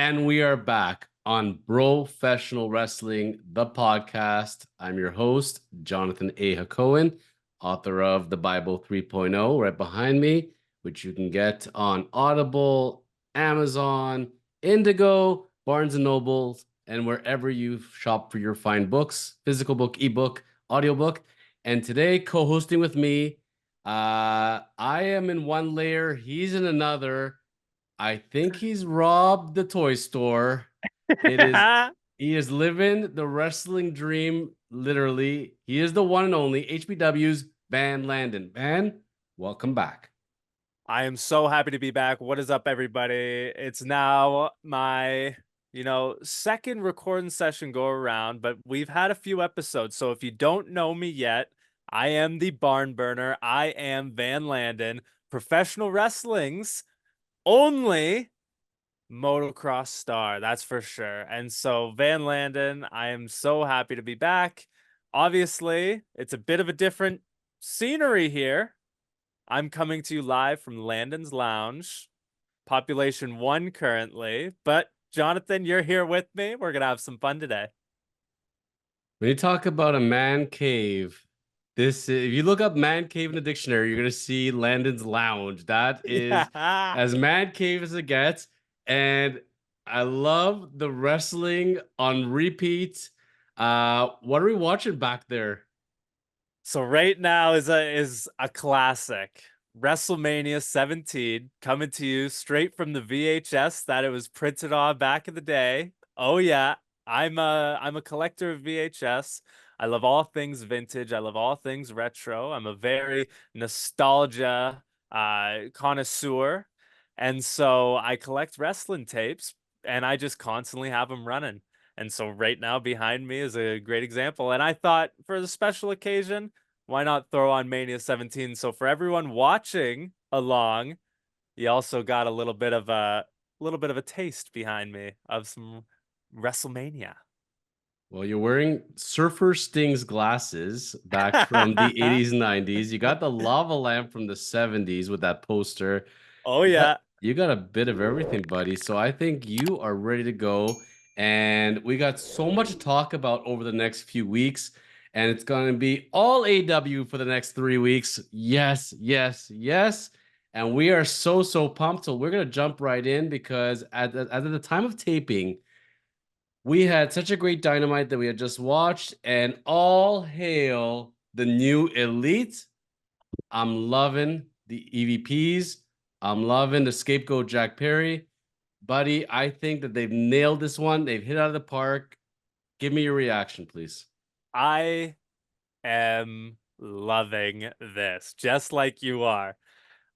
And we are back on Professional Wrestling, the podcast. I'm your host, Jonathan A. Hacohen, author of The Bible 3.0, right behind me, which you can get on Audible, Amazon, Indigo, Barnes and Nobles, and wherever you shop for your fine books, physical book, ebook, audiobook. And today, co-hosting with me, I am in one layer, he's in another. I think he's robbed the toy store. It is He is living the wrestling dream, literally. He is the one and only HBW's Van Landon. Van, welcome back. I am so happy to be back. What is up, everybody? It's now my, second recording session go around, but we've had a few episodes. So if you don't know me yet, I am the barn burner. I am Van Landon, professional wrestling's only motocross star. That's for sure. And so Van Landon, I am so happy to be back. Obviously, it's a bit of a different scenery here. I'm coming to you live from Landon's Lounge, population 1 currently. But Jonathan, you're here with me. We're going to have some fun today. When you talk about a man cave, if you look up man cave in the dictionary, you're gonna see Landon's Lounge. That is Yeah. as man cave as it gets. And I love the wrestling on repeat. What are we watching back there? So right now is a classic. WrestleMania 17 coming to you straight from the VHS that it was printed on back in the day. Oh yeah, I'm a collector of VHS. I love all things vintage. I love all things retro. I'm a very nostalgia connoisseur. And so I collect wrestling tapes and I just constantly have them running. And so right now behind me is a great example. And I thought for the special occasion, why not throw on Mania 17? So for everyone watching along, you also got a little bit of a taste behind me of some WrestleMania. Well, you're wearing Surfer Stings glasses back from the 80s and 90s. You got the lava lamp from the 70s with that poster. Oh You got yeah. you got a bit of everything, buddy. So I think you are ready to go. And we got so much to talk about over the next few weeks. And it's going to be all AW for the next 3 weeks. Yes, yes, yes. And we are so pumped. So we're going to jump right in because at the time of taping, we had such a great Dynamite that we had just watched, and all hail the new Elite. I'm loving the EVPs. I'm loving the Scapegoat Jack Perry. Buddy, I think that they've nailed this one. They've hit out of the park. Give me your reaction, please. I am loving this, just like you are.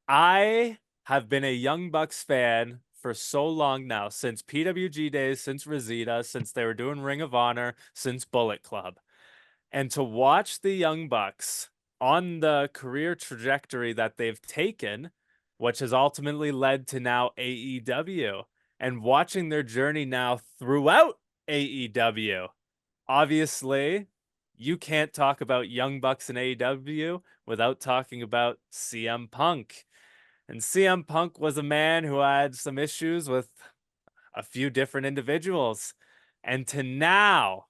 I have been a Young Bucks fan for so long now, since PWG days, since Rosita, since they were doing Ring of Honor, since Bullet Club. And to watch the Young Bucks on the career trajectory that they've taken, which has ultimately led to now AEW, and watching their journey now throughout AEW. Obviously, you can't talk about Young Bucks and AEW without talking about CM Punk. And CM Punk was a man who had some issues with a few different individuals. And to now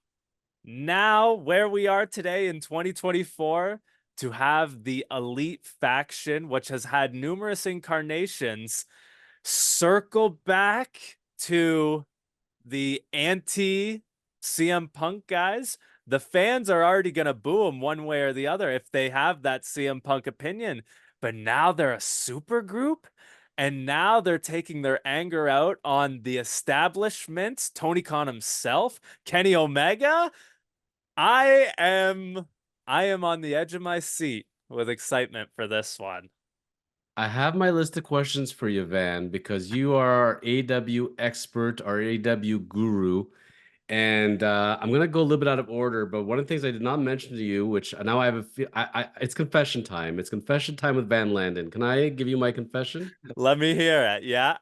where we are today in 2024, to have the Elite faction, which has had numerous incarnations, circle back to the anti CM Punk guys. The fans are already going to boo him one way or the other if they have that CM Punk opinion. But now they're a super group, and now they're taking their anger out on the establishment, Tony Khan himself, Kenny Omega. I am on the edge of my seat with excitement for this one. I have my list of questions for you, Van, because you are our AW expert, our AW guru. And I'm gonna go a little bit out of order, but one of the things I did not mention to you, which now I have it's confession time. It's confession time with Van Landon. Can I give you my confession? Let me hear it. Yeah.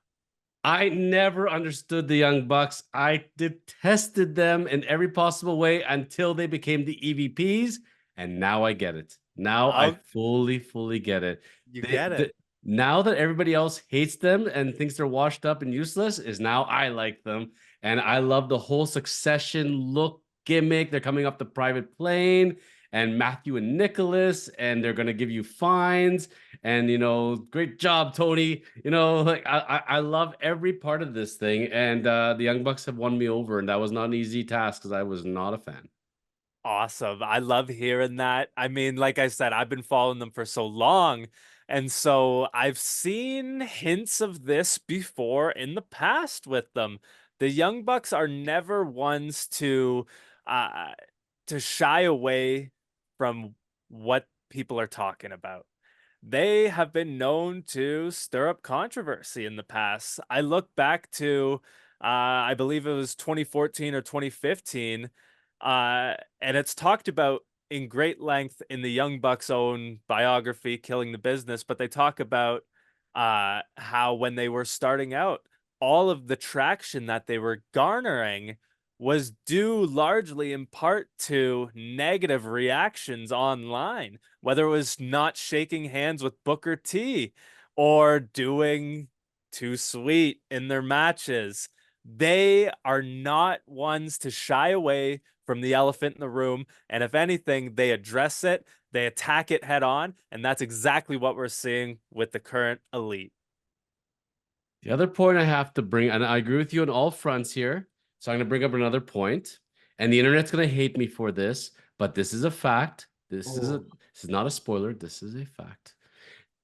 I never understood the Young Bucks. I detested them in every possible way until they became the EVPs, and now I get it. Now I Oh, fully get it. you They, get they, it. Now that everybody else hates them and thinks they're washed up and useless, is now I like them. And I love the whole succession look gimmick. They're coming off the private plane and Matthew and Nicholas, and they're gonna give you fines. And great job, Tony. Like I love every part of this thing. And the Young Bucks have won me over, and that was not an easy task because I was not a fan. Awesome. I love hearing that. I mean, like I said, I've been following them for so long. And so I've seen hints of this before in the past with them. The Young Bucks are never ones uh to shy away from what people are talking about. They have been known to stir up controversy in the past. I look back to I believe it was 2014 or 2015, and it's talked about in great length in the Young Bucks' own biography, Killing the Business. But they talk about how when they were starting out, all of the traction that they were garnering was due largely in part to negative reactions online, whether it was not shaking hands with Booker T or doing too sweet in their matches. They are not ones to shy away from the elephant in the room. And if anything, they address it, they attack it head on. And that's exactly what we're seeing with the current elite. The other point I have to bring, and I agree with you on all fronts here. So I'm going to bring up another point, and the internet's going to hate me for this, but this is a fact. This is not a spoiler. This is a fact.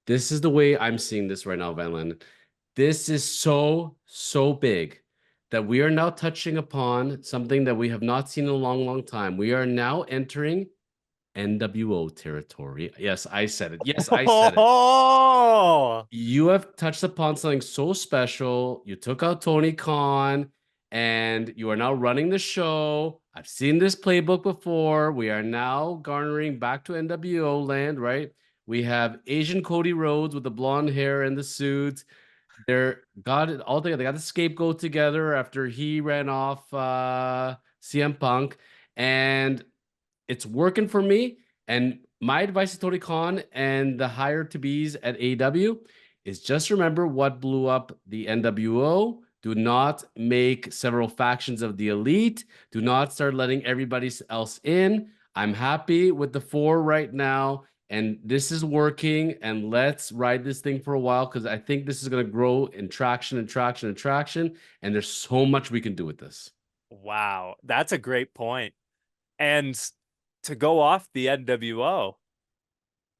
This is the way I'm seeing this right now, Van Len. This is so big that we are now touching upon something that we have not seen in a long, long time. We are now entering NWO territory. Yes, I said it. Yes, I said it. Oh, You have touched upon something so special. You took out Tony Khan and you are now running the show. I've seen this playbook before. We are now garnering back to NWO land, right? We have Asian Cody Rhodes with the blonde hair and the suit. They're got it all together. They got the scapegoat together after he ran off CM Punk. And it's working for me. And my advice to Tony Khan and the higher to bees at AEW is just remember what blew up the NWO. Do not make several factions of the elite. Do not start letting everybody else in. I'm happy with the four right now, and this is working. And let's ride this thing for a while because I think this is going to grow in traction and traction and traction. And there's so much we can do with this. wow. That's a great point. And to go off the NWO,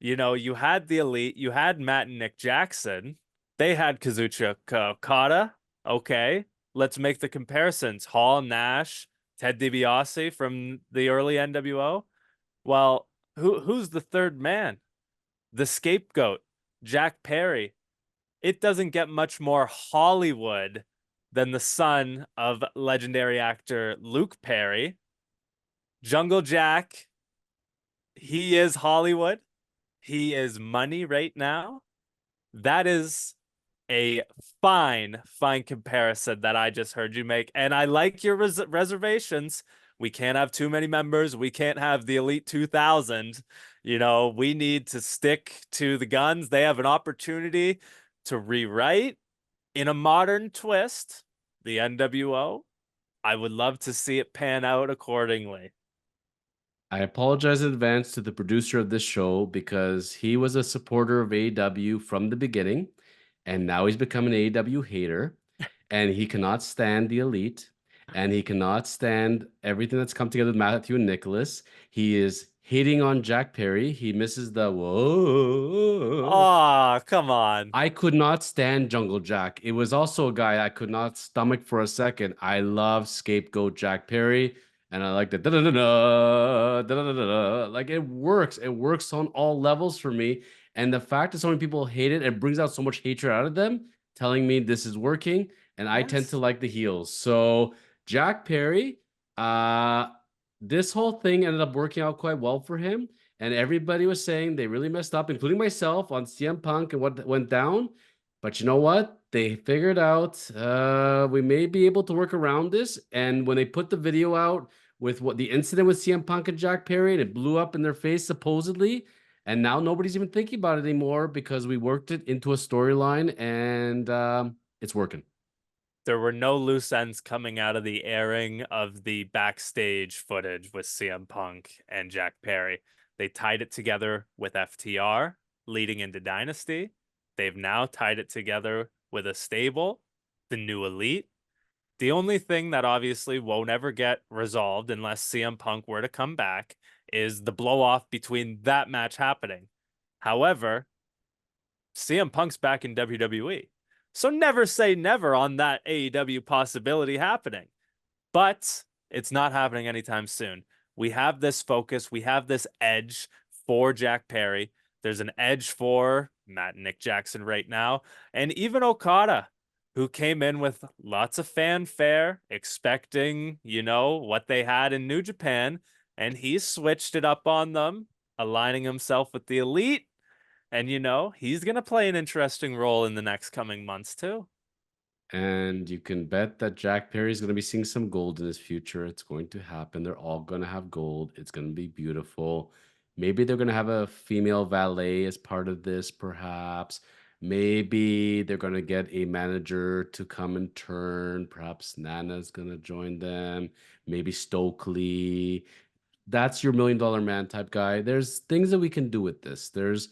you had the elite, you had Matt and Nick Jackson, they had Kazuchika Okada. Okay, let's make the comparisons. Hall, Nash, Ted DiBiase from the early NWO. Well, who's the third man? The scapegoat, Jack Perry. It doesn't get much more Hollywood than the son of legendary actor Luke Perry. Jungle Jack, he is Hollywood. He is money right now. That is a fine comparison that I just heard you make. And I like your reservations. We can't have too many members. We can't have the Elite 2000. We need to stick to the guns. They have an opportunity to rewrite in a modern twist the NWO. I would love to see it pan out accordingly. I apologize in advance to the producer of this show because he was a supporter of AEW from the beginning, and now he's become an AEW hater, and he cannot stand the elite, and he cannot stand everything that's come together with Matthew and Nicholas. He is hating on Jack Perry. He misses the whoa. Oh, come on. I could not stand Jungle Jack. It was also a guy I could not stomach for a second. I love Scapegoat Jack Perry, and I like the da da da da da da da. Like it works. It works on all levels for me. And the fact that so many people hate it, it brings out so much hatred out of them, telling me this is working. And I tend to Yes. like the heels. So Jack Perry, uh, this whole thing ended up working out quite well for him. And everybody was saying they really messed up, including myself, on CM Punk and what went down. But you know what? They figured out we may be able to work around this. And when they put the video out with what the incident with CM Punk and Jack Perry, and it blew up in their face supposedly, And now nobody's even thinking about it anymore because we worked it into a storyline and it's working. There were no loose ends coming out of the airing of the backstage footage with CM Punk and Jack Perry. They tied it together with FTR leading into Dynasty. They've now tied it together with a stable, the New Elite. The only thing that obviously won't ever get resolved unless CM Punk were to come back is the blow off between that match happening. However, CM Punk's back in WWE. So never say never on that AEW possibility happening. But it's not happening anytime soon. We have this focus, we have this edge for Jack Perry. There's an edge for Matt and Nick Jackson right now, and even Okada, who came in with lots of fanfare, expecting, what they had in New Japan, and he switched it up on them, aligning himself with the Elite. And he's going to play an interesting role in the next coming months too. And you can bet that Jack Perry is going to be seeing some gold in his future. It's going to happen. They're all going to have gold. It's going to be beautiful. Maybe they're going to have a female valet as part of this, perhaps. Maybe they're going to get a manager to come and turn. Perhaps Nana's going to join them. Maybe Stokely. That's your $1 million man type guy. There's things that we can do with this. There's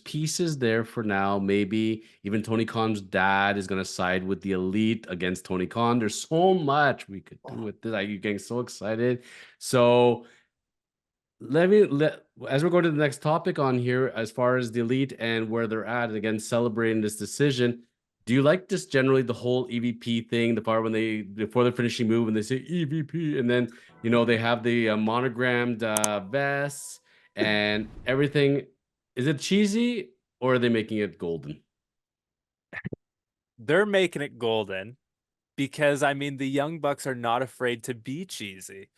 pieces there for now. Maybe even Tony Khan's dad is gonna side with the Elite against Tony Khan. There's so much we could do with this. Like, you're getting so excited. So let as we're going to the next topic on here, as far as the Elite and where they're at, and again celebrating this decision. Do you like just generally the whole EVP thing? The part when they before the finishing move and they say EVP, and then they have the monogrammed vests and everything. Is it cheesy or are they making it golden? They're making it golden because I mean the Young Bucks are not afraid to be cheesy.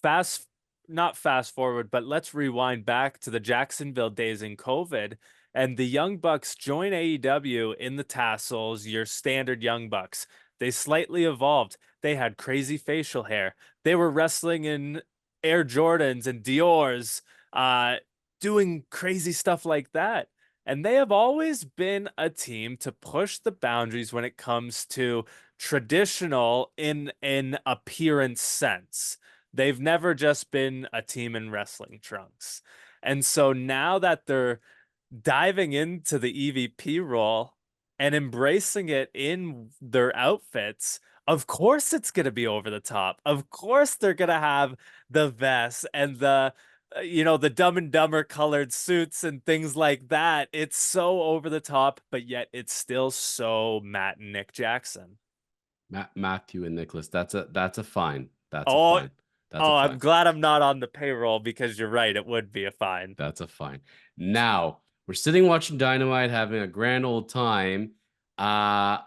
Fast Not fast forward, but let's rewind back to the Jacksonville days in COVID. And the Young Bucks join AEW in the tassels, your standard Young Bucks. They slightly evolved. They had crazy facial hair. They were wrestling in Air Jordans and Dior's, doing crazy stuff like that. And they have always been a team to push the boundaries when it comes to traditional in an appearance sense. They've never just been a team in wrestling trunks. And so now that they're diving into the EVP role and embracing it in their outfits, of course it's going to be over the top. Of course they're going to have the vests and the Dumb and Dumber colored suits and things like that. It's so over the top, but yet it's still so Matt and Nick Jackson. Matthew and Nicholas. That's a fine. That's a Oh, fine. That's a oh, I'm fine. glad I'm not on the payroll because you're right. It would be a fine. That's a fine. Now we're sitting watching Dynamite, having a grand old time. Uh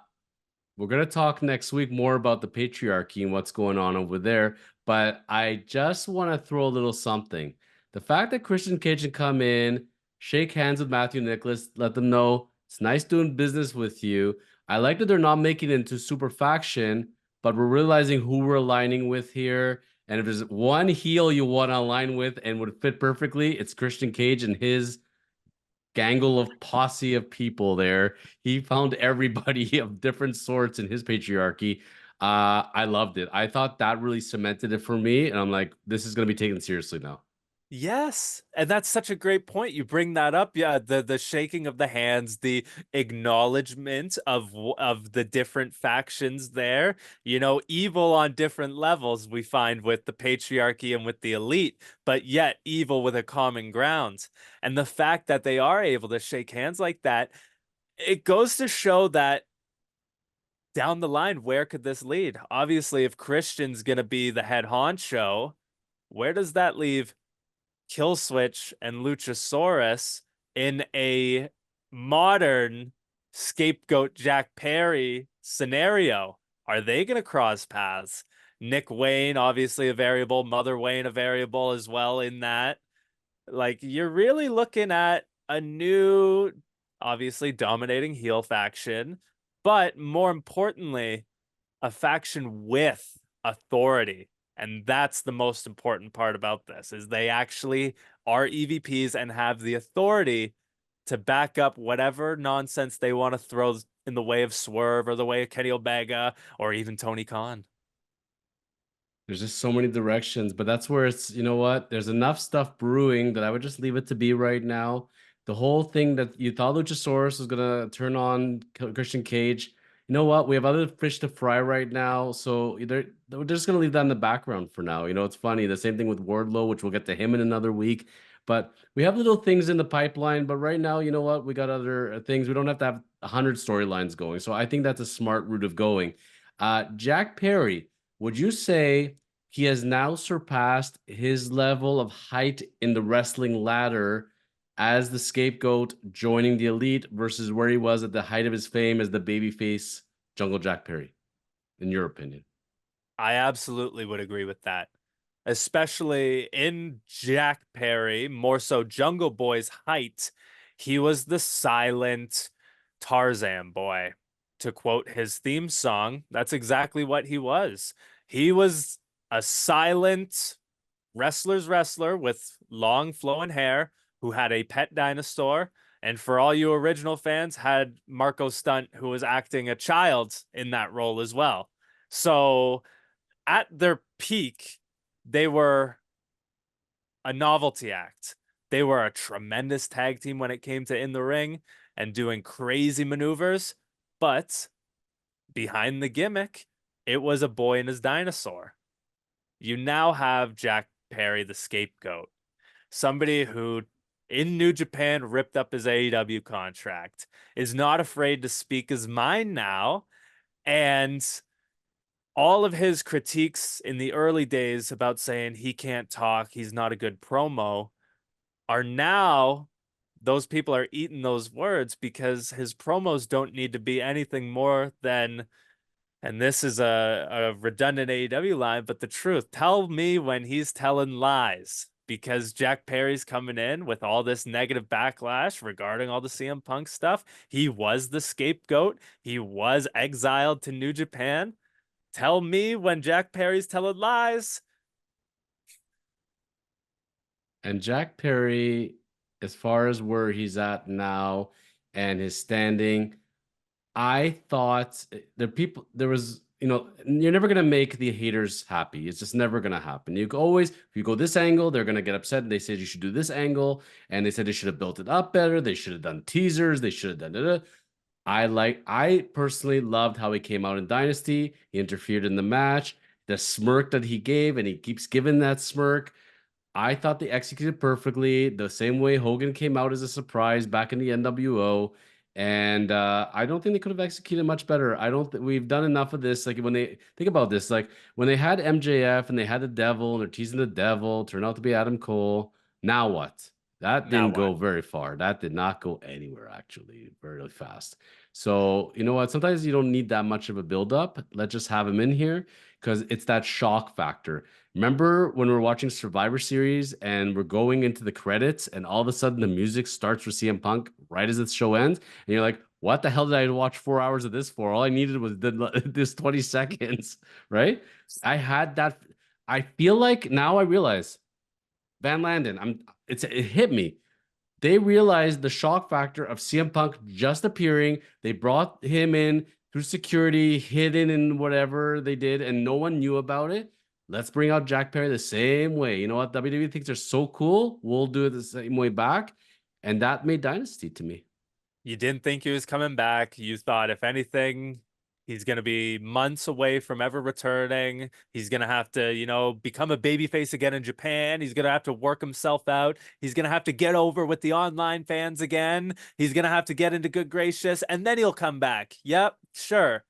We're going to talk next week more about the patriarchy and what's going on over there. But I just want to throw a little something. The fact that Christian Cage can come in, shake hands with Matthew Nicholas, let them know it's nice doing business with you. I like that they're not making it into super faction, but we're realizing who we're aligning with here. And if there's one heel you want to align with and would fit perfectly, it's Christian Cage and his gangle of posse of people there. He found everybody of different sorts in his patriarchy. I loved it. I thought that really cemented it for me. And I'm like, this is going to be taken seriously now. Yes, and that's such a great point. You bring that up. Yeah, the shaking of the hands, the acknowledgement of the different factions there. Evil on different levels we find with the patriarchy and with the elite, but yet evil with a common ground. And the fact that they are able to shake hands like that, it goes to show that down the line, where could this lead? Obviously, if Christian's gonna be the head honcho, where does that leave Killswitch and Luchasaurus in a modern Scapegoat Jack Perry scenario? Are they going to cross paths? Nick Wayne, obviously a variable, Mother Wayne, a variable as well in that. Like, you're really looking at a new, obviously dominating heel faction, but more importantly, a faction with authority. And that's the most important part about this is they actually are EVPs and have the authority to back up whatever nonsense they want to throw in the way of Swerve or the way of Kenny Omega or even Tony Khan. There's just so many directions, but that's where it's, you know what? There's enough stuff brewing that I would just leave it to be right now. The whole thing that you thought Luchasaurus was gonna turn on Christian Cage, you know what? We have other fish to fry right now, so we're just gonna leave that in the background for now. You know, it's funny. The same thing with Wardlow, which we'll get to him in another week. But we have little things in the pipeline. But right now, you know what? We got other things. We don't have to have 100 storylines going. So I think that's a smart route of going. Jack Perry. Would you say he has now surpassed his level of height in the wrestling ladder as the scapegoat joining the elite versus where he was at the height of his fame as the babyface Jungle Jack Perry, in your opinion? I absolutely would agree with that. Especially in Jack Perry, more so Jungle Boy's height, he was the silent Tarzan boy. To quote his theme song, that's exactly what he was. He was a silent wrestler's wrestler with long flowing hair who had a pet dinosaur. And for all you original fans, had Marco Stunt, who was acting a child in that role as well. So at their peak, they were a novelty act. They were a tremendous tag team when it came to in the ring and doing crazy maneuvers. But behind the gimmick, it was a boy and his dinosaur. You now have Jack Perry, the scapegoat, somebody who in New Japan ripped up his AEW contract, is not afraid to speak his mind now. And all of his critiques in the early days about saying he can't talk, he's not a good promo, are now those people are eating those words because his promos don't need to be anything more than, and this is a redundant AEW line, but the truth. Tell me when he's telling lies because Jack Perry's coming in with all this negative backlash regarding all the CM Punk stuff. He was the scapegoat. He was exiled to New Japan. Tell me when Jack Perry's telling lies. And Jack Perry, as far as where he's at now and his standing, I thought there was, you're never gonna make the haters happy. It's just never gonna happen. You can always, if you go this angle, they're gonna get upset. And they said you should do this angle, and they said they should have built it up better. They should have done teasers. They should have done it. I personally loved how he came out in Dynasty. He interfered in the match. The smirk that he gave, and he keeps giving that smirk. I thought they executed perfectly the same way Hogan came out as a surprise back in the NWO. And I don't think they could have executed much better. I don't think we've done enough of this. Like when they think about this, like when they had MJF and they had the devil and they're teasing the devil, turned out to be Adam Cole. Now what? That Now didn't what? go very far. That did not go anywhere, actually, very fast. So, you know what? Sometimes you don't need that much of a build-up. Let's just have him in here because it's that shock factor. Remember when we're watching Survivor Series and we're going into the credits and all of a sudden the music starts for CM Punk right as the show ends? And you're like, what the hell did I watch 4 hours of this for? All I needed was this 20 seconds, right? I had that. I feel like now I realize Van Landen, it hit me. They realized the shock factor of CM Punk just appearing. They brought him in through security, hidden in whatever they did, and no one knew about it. Let's bring out Jack Perry the same way. You know what? WWE thinks they're so cool. We'll do it the same way back. And that made Dynasty to me. You didn't think he was coming back. You thought, if anything, he's going to be months away from ever returning. He's going to have to, become a babyface again in Japan. He's going to have to work himself out. He's going to have to get over with the online fans again. He's going to have to get into good gracious, and then he'll come back. Yep, sure.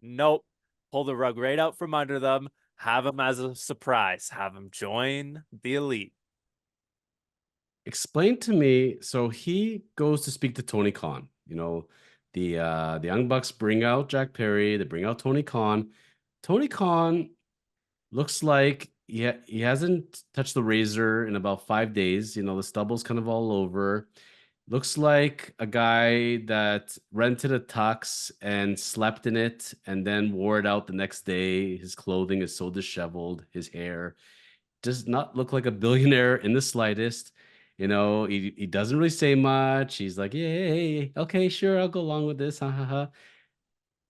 Nope. Pull the rug right out from under them. Have him as a surprise. Have him join the elite. Explain to me. So he goes to speak to Tony Khan. The Young Bucks bring out Jack Perry. They bring out Tony Khan. Tony Khan looks like he hasn't touched the razor in about 5 days. The stubble's kind of all over. Looks like a guy that rented a tux and slept in it and then wore it out the next day. His clothing is so disheveled, his hair does not look like a billionaire in the slightest. He doesn't really say much. He's like, yeah, hey, okay, sure, I'll go along with this. Ha ha ha.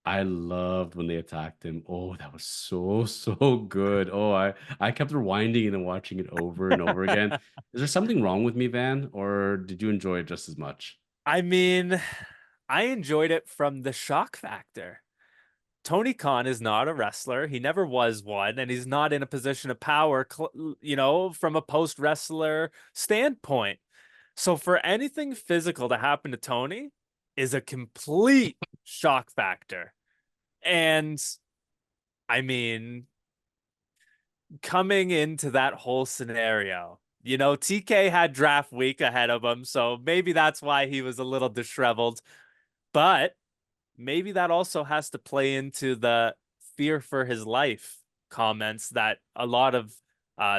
I loved when they attacked him. Oh, that was so, so good. Oh, I kept rewinding it and watching it over and over again. Is there something wrong with me, Van, or did you enjoy it just as much? I mean, I enjoyed it from the shock factor. Tony Khan is not a wrestler. He never was one, and he's not in a position of power, from a post wrestler standpoint. So for anything physical to happen to Tony is a complete shock factor. And I mean, coming into that whole scenario, TK had draft week ahead of him, so maybe that's why he was a little disheveled. But maybe that also has to play into the fear for his life comments that a lot of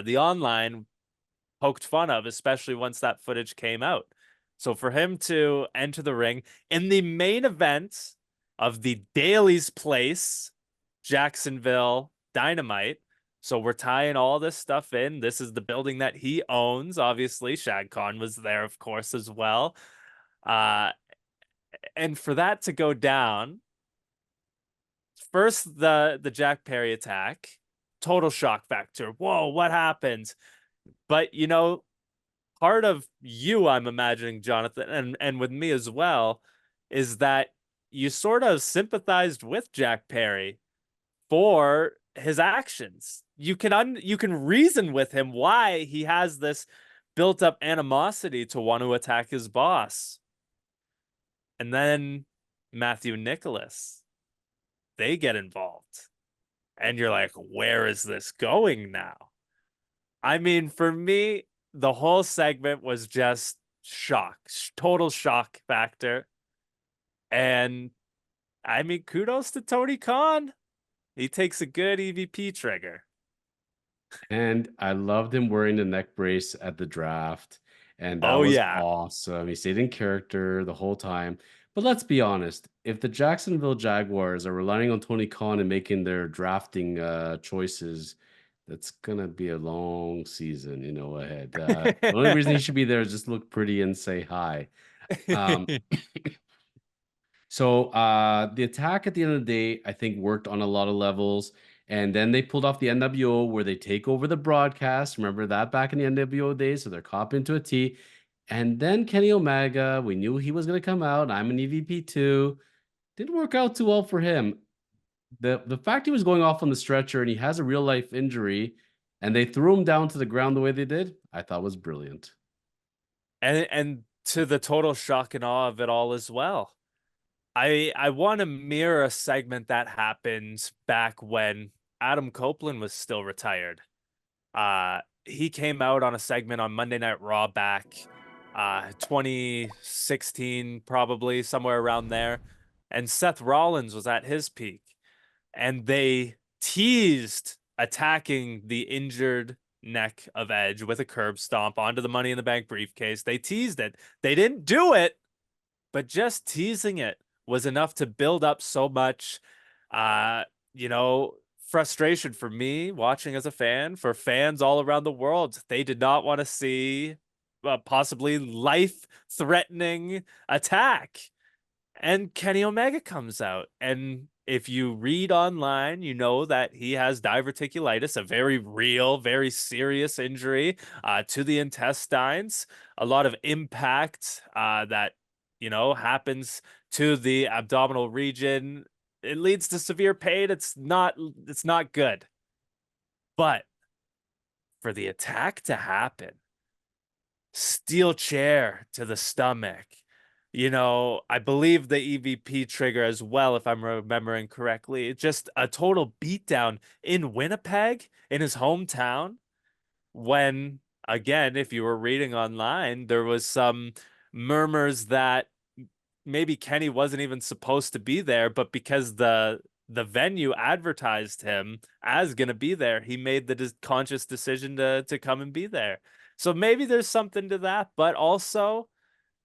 the online poked fun of, especially once that footage came out. So for him to enter the ring in the main event of the Daily's Place, Jacksonville Dynamite. So we're tying all this stuff in. This is the building that he owns. Obviously, Shad Khan was there, of course, as well. Uh, and for that to go down, first the Jack Perry attack, total shock factor. Whoa, what happened? But part of you, I'm imagining, Jonathan, and with me as well, is that you sort of sympathized with Jack Perry for his actions. You can reason with him why he has this built up animosity to want to attack his boss. And then Matthew Nicholas, they get involved. And you're like, where is this going now? I mean, for me, the whole segment was just shock, total shock factor. And I mean, kudos to Tony Khan. He takes a good EVP trigger. And I loved him wearing the neck brace at the draft. And that Oh, was yeah. awesome. He stayed in character the whole time. But let's be honest, if the Jacksonville Jaguars are relying on Tony Khan and making their drafting choices, that's gonna be a long season, ahead. The only reason he should be there is just look pretty and say hi. Um, So the attack at the end of the day, I think, worked on a lot of levels. And then they pulled off the NWO where they take over the broadcast. Remember that back in the NWO days? So they're copying to a T. And then Kenny Omega, we knew he was going to come out. I'm an EVP too. Didn't work out too well for him. The fact he was going off on the stretcher and he has a real life injury and they threw him down to the ground the way they did, I thought was brilliant. And to the total shock and awe of it all as well. I want to mirror a segment that happened back when Adam Copeland was still retired. He came out on a segment on Monday Night Raw back 2016, probably somewhere around there. And Seth Rollins was at his peak. And they teased attacking the injured neck of Edge with a curb stomp onto the Money in the Bank briefcase. They teased it. They didn't do it, but just teasing it was enough to build up so much uh you know frustration for me watching as a fan, for fans all around the world. They did not want to see a possibly life threatening attack, and Kenny Omega comes out. And if you read online, you know that he has diverticulitis, a very real, very serious injury to the intestines, a lot of impact that, happens to the abdominal region. It leads to severe pain. It's not good. But for the attack to happen, steel chair to the stomach. I believe the EVP trigger as well, if I'm remembering correctly. Just a total beatdown in Winnipeg, in his hometown, when, again, if you were reading online, there was some murmurs that maybe Kenny wasn't even supposed to be there, but because the venue advertised him as going to be there, he made the conscious decision to come and be there. So maybe there's something to that, but also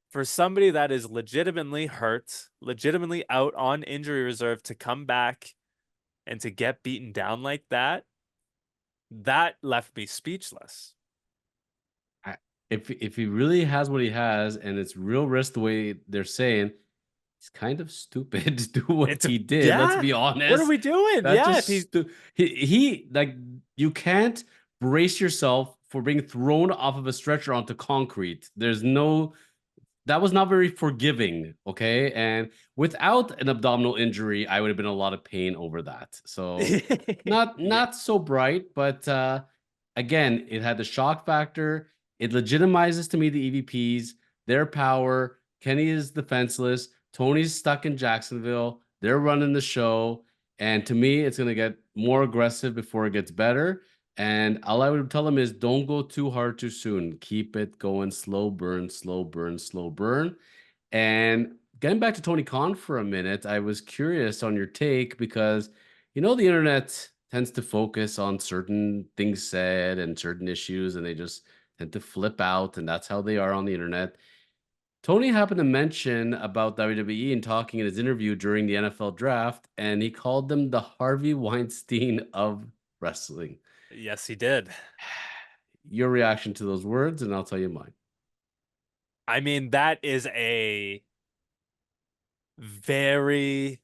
for somebody that is legitimately hurt, legitimately out on injury reserve to come back and to get beaten down like that, that left me speechless. I, if he really has what he has and it's real risk the way they're saying, it's kind of stupid to do what It's a he did. Let's yeah. be What are honest. we doing? That Yeah, if just he he like you can't brace yourself for being thrown off of a stretcher onto concrete. There's no that was not very forgiving, okay? And without an abdominal injury, I would have been in a lot of pain over that. So not yeah. not so bright, but again, it had the shock factor. It legitimizes to me the EVPs, their power. Kenny is defenseless. Tony's stuck in Jacksonville. They're running the show. And to me, it's going to get more aggressive before it gets better. And all I would tell them is don't go too hard too soon. Keep it going slow burn, slow burn, slow burn. And getting back to Tony Khan for a minute, I was curious on your take because the internet tends to focus on certain things said and certain issues, and they just tend to flip out, and that's how they are on the internet. Tony happened to mention about WWE and talking in his interview during the NFL draft, and he called them the Harvey Weinstein of wrestling. Yes, he did. Your reaction to those words, and I'll tell you mine. I mean, that is a very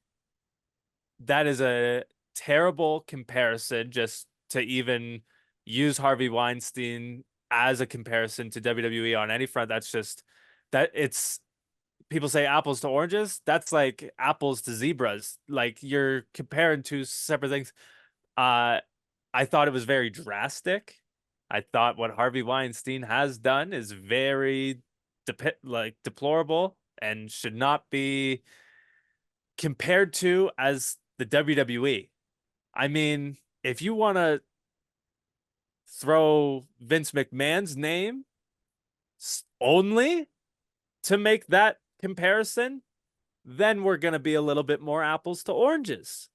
that is a terrible comparison just to even use Harvey Weinstein as a comparison to WWE on any front. That's just that it's people say apples to oranges. That's like apples to zebras. Like you're comparing two separate things. Uh, I thought it was very drastic. I thought what Harvey Weinstein has done is very deplorable and should not be compared to as the WWE. I mean, if you want to throw Vince McMahon's name only to make that comparison, then we're going to be a little bit more apples to oranges.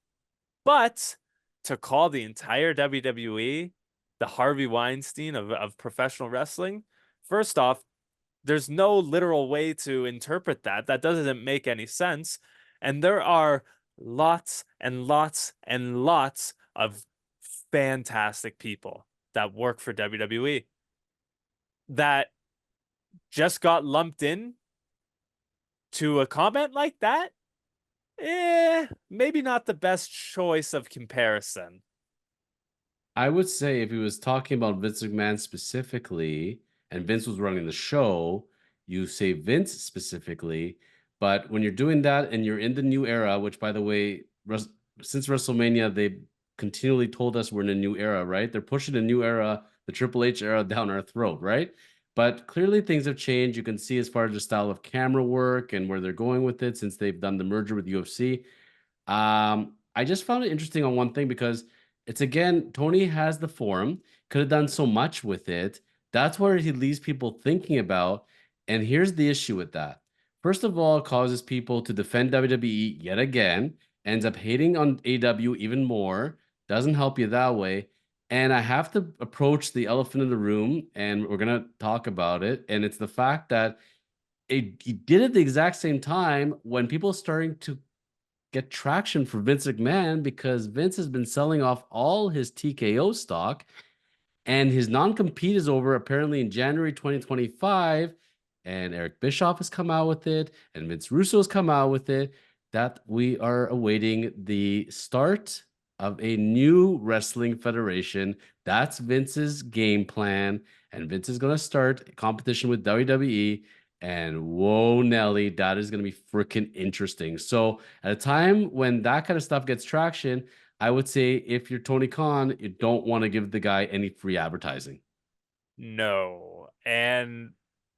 But to call the entire WWE the Harvey Weinstein of professional wrestling, first off, there's no literal way to interpret that. That doesn't make any sense. And there are lots and lots and lots of fantastic people that work for WWE that just got lumped in to a comment like that. Maybe not the best choice of comparison. I would say if he was talking about Vince McMahon specifically, and Vince was running the show, you say Vince specifically. But when you're doing that and you're in the new era, which by the way, since WrestleMania, they continually told us we're in a new era, right? They're pushing a new era, the Triple H era, down our throat, right? But clearly things have changed. You can see as far as the style of camera work and where they're going with it since they've done the merger with UFC. I just found it interesting on one thing because it's again, Tony has the forum, could have done so much with it. That's where he leaves people thinking about. And here's the issue with that. First of all, it causes people to defend WWE yet again, ends up hating on AW even more, doesn't help you that way. And I have to approach the elephant in the room, and we're gonna talk about it. And it's the fact that he did it the exact same time when people are starting to get traction for Vince McMahon because Vince has been selling off all his TKO stock and his non-compete is over apparently in January 2025. And Eric Bischoff has come out with it, and Vince Russo has come out with it that we are awaiting the start of a new wrestling federation. That's Vince's game plan, and Vince is going to start a competition with WWE. And whoa, Nelly, that is going to be freaking interesting. So, at a time when that kind of stuff gets traction, I would say if you're Tony Khan, you don't want to give the guy any free advertising. No. And,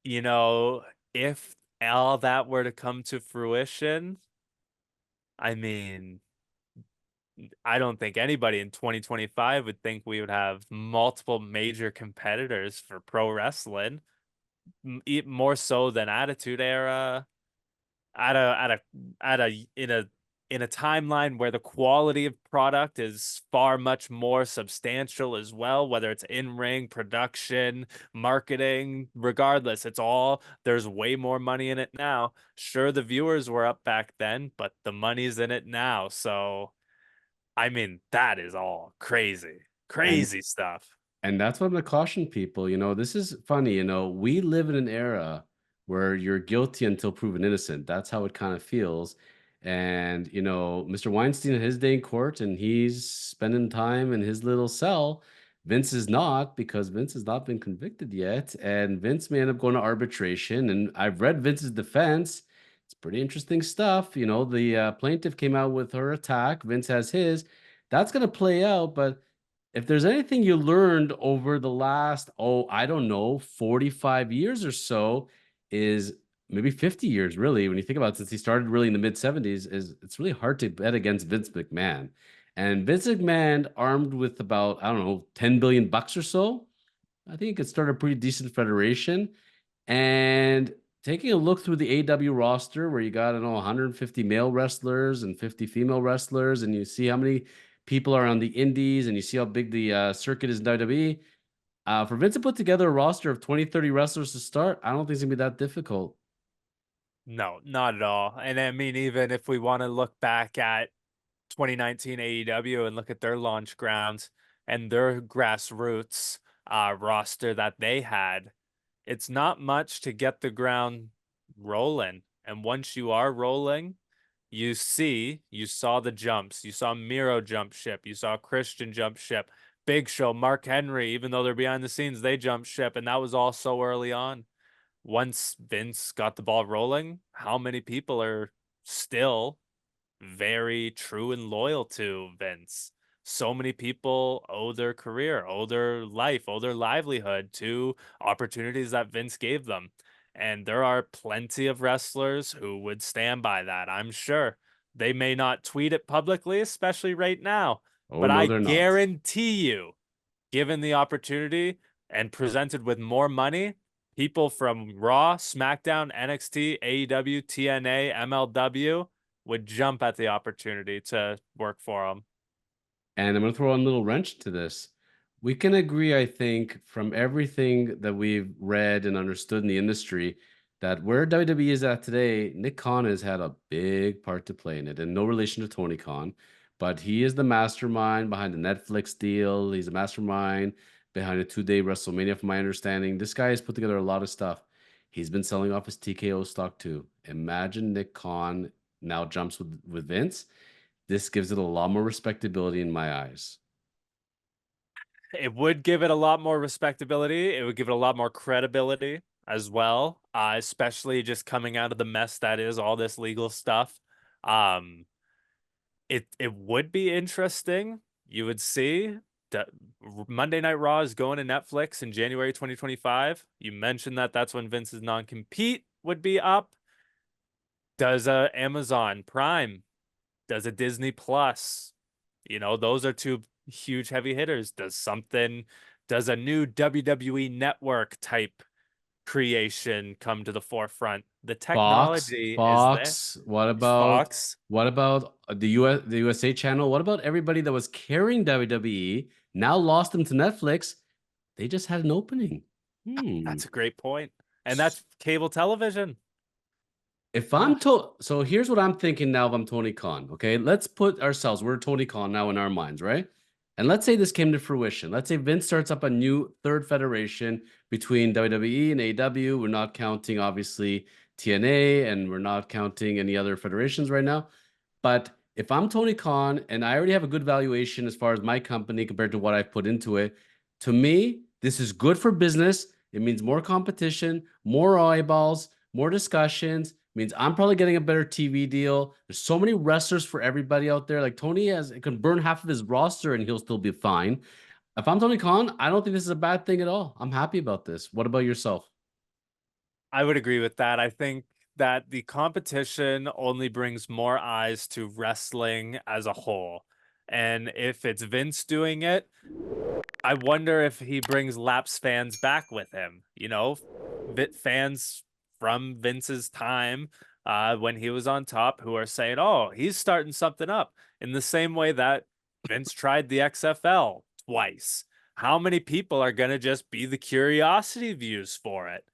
you know, if all that were to come to fruition, I mean, I don't think anybody in 2025 would think we would have multiple major competitors for pro wrestling, more so than Attitude Era, at a in a in a timeline where the quality of product is far much more substantial as well, whether it's in-ring production, marketing, regardless, there's way more money in it now. Sure, the viewers were up back then, but the money's in it now. So, I mean, that is all crazy, And crazy stuff. And that's what I'm gonna caution people. This is funny. We live in an era where you're guilty until proven innocent. That's how it kind of feels. And Mr. Weinstein had his day in court, and he's spending time in his little cell. Vince is not, because Vince has not been convicted yet, and Vince may end up going to arbitration. And I've read Vince's defense. It's pretty interesting stuff. The plaintiff came out with her attack. Vince has his. That's gonna play out, but if there's anything you learned over the last, I don't know, 45 years or so, is maybe 50 years, really, when you think about it, since he started really in the mid 70s, is it's really hard to bet against Vince McMahon. And Vince McMahon, armed with about, I don't know, 10 billion bucks or so, I think he could start a pretty decent federation. And taking a look through the AW roster, where you got, I don't know, 150 male wrestlers and 50 female wrestlers, and you see how many people are on the indies, and you see how big the circuit is in WWE. For Vince to put together a roster of 20, 30 wrestlers to start, I don't think it's going to be that difficult. No, not at all. And I mean, even if we want to look back at 2019 AEW and look at their launch grounds and their grassroots roster that they had, it's not much to get the ground rolling. And once you are rolling, you saw the jumps. You saw Miro jump ship. You saw Christian jump ship. Big Show, Mark Henry, even though they're behind the scenes, they jumped ship. And that was all so early on. Once Vince got the ball rolling, how many people are still very true and loyal to Vince? So many people owe their career, owe their life, owe their livelihood to opportunities that Vince gave them. And there are plenty of wrestlers who would stand by that, I'm sure. They may not tweet it publicly, especially right now, Oh, but no, I they're not. guarantee you, given the opportunity and presented with more money, people from Raw, SmackDown, NXT, AEW, TNA, MLW would jump at the opportunity to work for them. And I'm going to throw a little wrench to this. We can agree, I think, from everything that we've read and understood in the industry, that where WWE is at today, Nick Khan has had a big part to play in it, and no relation to Tony Khan, but he is the mastermind behind the Netflix deal. He's a mastermind behind a 2-day WrestleMania, from my understanding. This guy has put together a lot of stuff. He's been selling off his TKO stock too. Imagine Nick Khan now jumps with Vince. This gives it a lot more respectability in my eyes. It would give it a lot more respectability. It would give it a lot more credibility as well, especially just coming out of the mess that is all this legal stuff. Um, it would be interesting. You would see that Monday Night Raw is going to Netflix in January 2025. You mentioned that that's when Vince's non-compete would be up. Does a Amazon Prime, does a Disney Plus, those are two huge heavy hitters. Does a new WWE network type creation come to the forefront? The Fox, technology is there. Fox. What about Fox. the USA channel? What about everybody that was carrying WWE, now lost them to Netflix? They just had an opening. That's a great point. And that's cable television. If I'm told, so here's what I'm thinking now if I'm Tony Khan. Okay, let's put ourselves, we're Tony Khan now in our minds, right? And let's say this came to fruition. Let's say Vince starts up a new third federation between WWE and AEW. We're not counting, obviously, TNA, and we're not counting any other federations right now. But if I'm Tony Khan and I already have a good valuation as far as my company compared to what I've put into it, to me, this is good for business. It means more competition, more eyeballs, more discussions. Means I'm probably getting a better TV deal. There's so many wrestlers for everybody out there. Like Tony can burn half of his roster and he'll still be fine. If I'm Tony Khan, I don't think this is a bad thing at all. I'm happy about this. What about yourself? I would agree with that. I think that the competition only brings more eyes to wrestling as a whole. And if it's Vince doing it, I wonder if he brings lapsed fans back with him. Fans from Vince's time when he was on top who are saying, oh, he's starting something up in the same way that Vince tried the XFL twice. How many people are going to just be the curiosity views for it?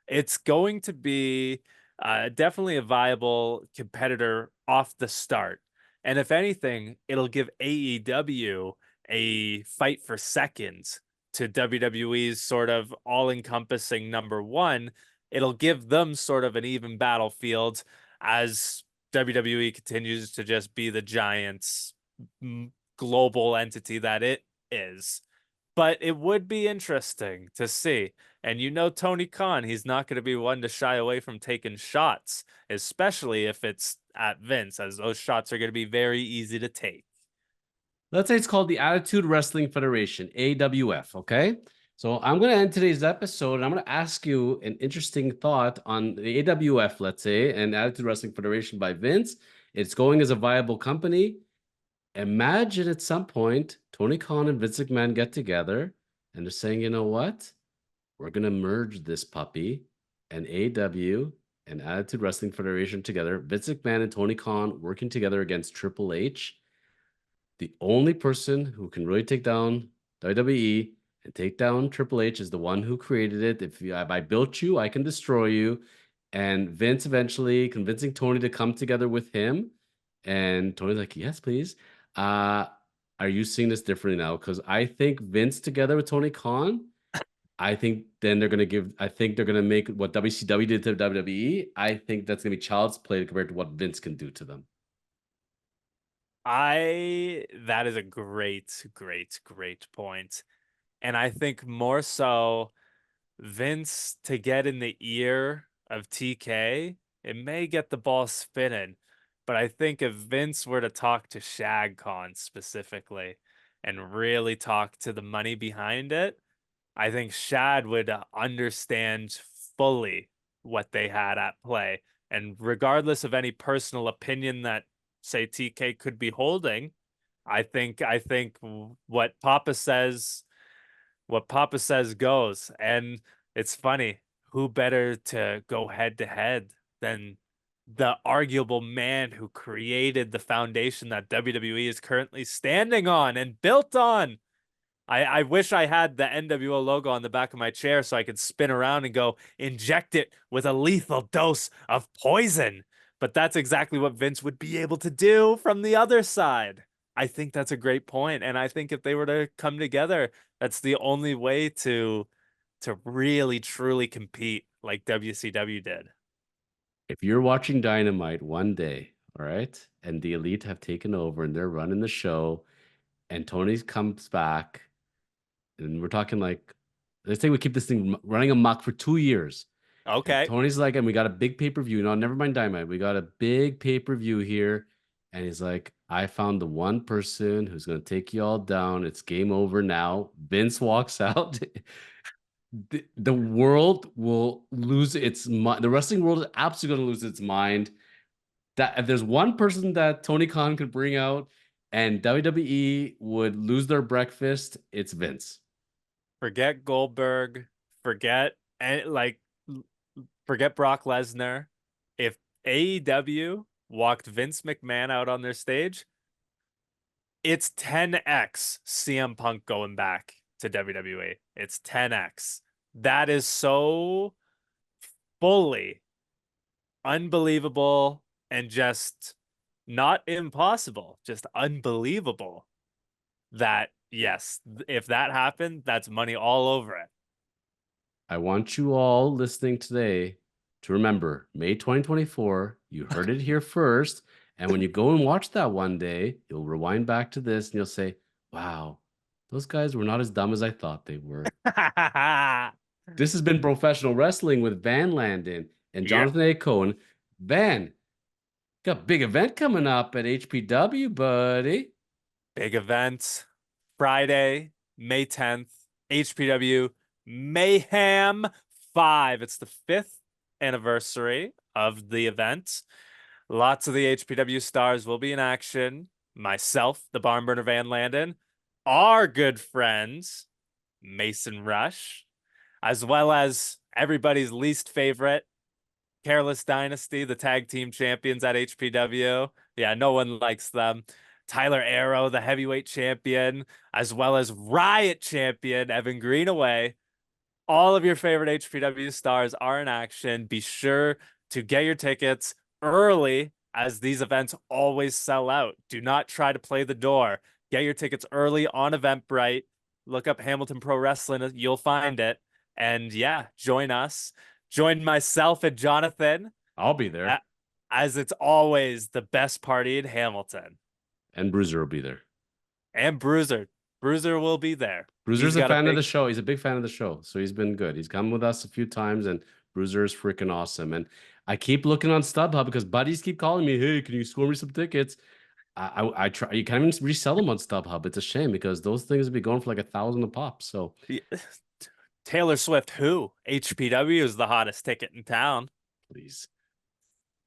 It's going to be definitely a viable competitor off the start. And if anything, it'll give AEW a fight for seconds to WWE's sort of all encompassing number one. It'll give them sort of an even battlefield as WWE continues to just be the giants global entity that it is. But it would be interesting to see. And you know, Tony Khan, he's not going to be one to shy away from taking shots, especially if it's at Vince, as those shots are going to be very easy to take. Let's say it's called the Attitude Wrestling Federation, AWF, okay? So I'm going to end today's episode and I'm going to ask you an interesting thought on the AWF, let's say, and Attitude Wrestling Federation by Vince. It's going as a viable company. Imagine at some point Tony Khan and Vince McMahon get together and they're saying, you know what? We're going to merge this puppy and AW and Attitude Wrestling Federation together. Vince McMahon and Tony Khan working together against Triple H. The only person who can really take down WWE and take down Triple H is the one who created it. If I built you, I can destroy you. And Vince eventually convincing Tony to come together with him. And Tony's like, yes, please. Are you seeing this differently now? Because I think Vince together with Tony Khan, I think then I think they're gonna make what WCW did to WWE. I think that's gonna be child's play compared to what Vince can do to them. That is a great point. And I think more so Vince to get in the ear of TK, it may get the ball spinning. But I think if Vince were to talk to Shag Khan specifically and really talk to the money behind it, I think Shad would understand fully what they had at play. And regardless of any personal opinion that, say, TK could be holding, I think what Papa says goes. And it's funny, who better to go head to head than the arguable man who created the foundation that WWE is currently standing on and built on. I wish I had the NWO logo on the back of my chair so I could spin around and go inject it with a lethal dose of poison. But that's exactly what Vince would be able to do from the other side. I think that's a great point, and I think if they were to come together, that's the only way to really truly compete like WCW did. If you're watching Dynamite one day, all right, and the Elite have taken over and they're running the show, and Tony comes back, and we're talking like, let's say we keep this thing running amok for 2 years. And Okay. Tony's like, and we got a big pay-per-view. No, never mind Dynamite. We got a big pay-per-view here. And he's like, I found the one person who's going to take you all down. It's game over now. Vince walks out. The world will lose its mind. The wrestling world is absolutely going to lose its mind. That if there's one person that Tony Khan could bring out and WWE would lose their breakfast, it's Vince. Forget Goldberg, forget and like forget Brock Lesnar. If AEW walked Vince McMahon out on their stage, it's 10x CM Punk going back to WWE. It's 10x. That is so fully unbelievable and just not impossible, just unbelievable that, yes, if that happened, that's money all over it. I want you all listening today to remember May 2024. You heard it here first. And when you go and watch that one day, you'll rewind back to this and you'll say, wow, those guys were not as dumb as I thought they were. This has been Professional Wrestling with Van Landon and Yep. Jonathan A. Cohen. Van, got a big event coming up at HPW, buddy. Big event. Friday, May 10th, HPW Mayhem 5. It's the 5th anniversary of the event. Lots of the HPW stars will be in action. Myself, the Barnburner Van Landen, our good friends, Mason Rush, as well as everybody's least favorite, Careless Dynasty, the tag team champions at HPW. Yeah, no one likes them. Tyler Arrow, the heavyweight champion, as well as Riot champion Evan Greenaway. All of your favorite HPW stars are in action. Be sure to get your tickets early, as these events always sell out. Do not try to play the door. Get your tickets early on Eventbrite. Look up Hamilton Pro Wrestling, you'll find it. And yeah, join us. Join myself and Jonathan, I'll be there. as it's always the best party in Hamilton. And Bruiser will be there. And Bruiser. Bruiser will be there. Bruiser's a fan of the show. He's a big fan of the show. So he's been good. He's come with us a few times, and Bruiser is freaking awesome. And I keep looking on StubHub because buddies keep calling me, hey, can you score me some tickets? I try. You can't even resell them on StubHub. It's a shame because those things would be going for like 1,000 a pop. So Taylor Swift, who? HPW is the hottest ticket in town. Please.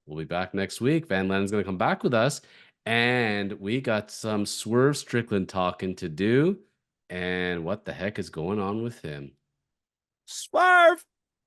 We'll be back next week. Van Lennon's going to come back with us. And we got some Swerve Strickland talking to do. And what the heck is going on with him? Swerve!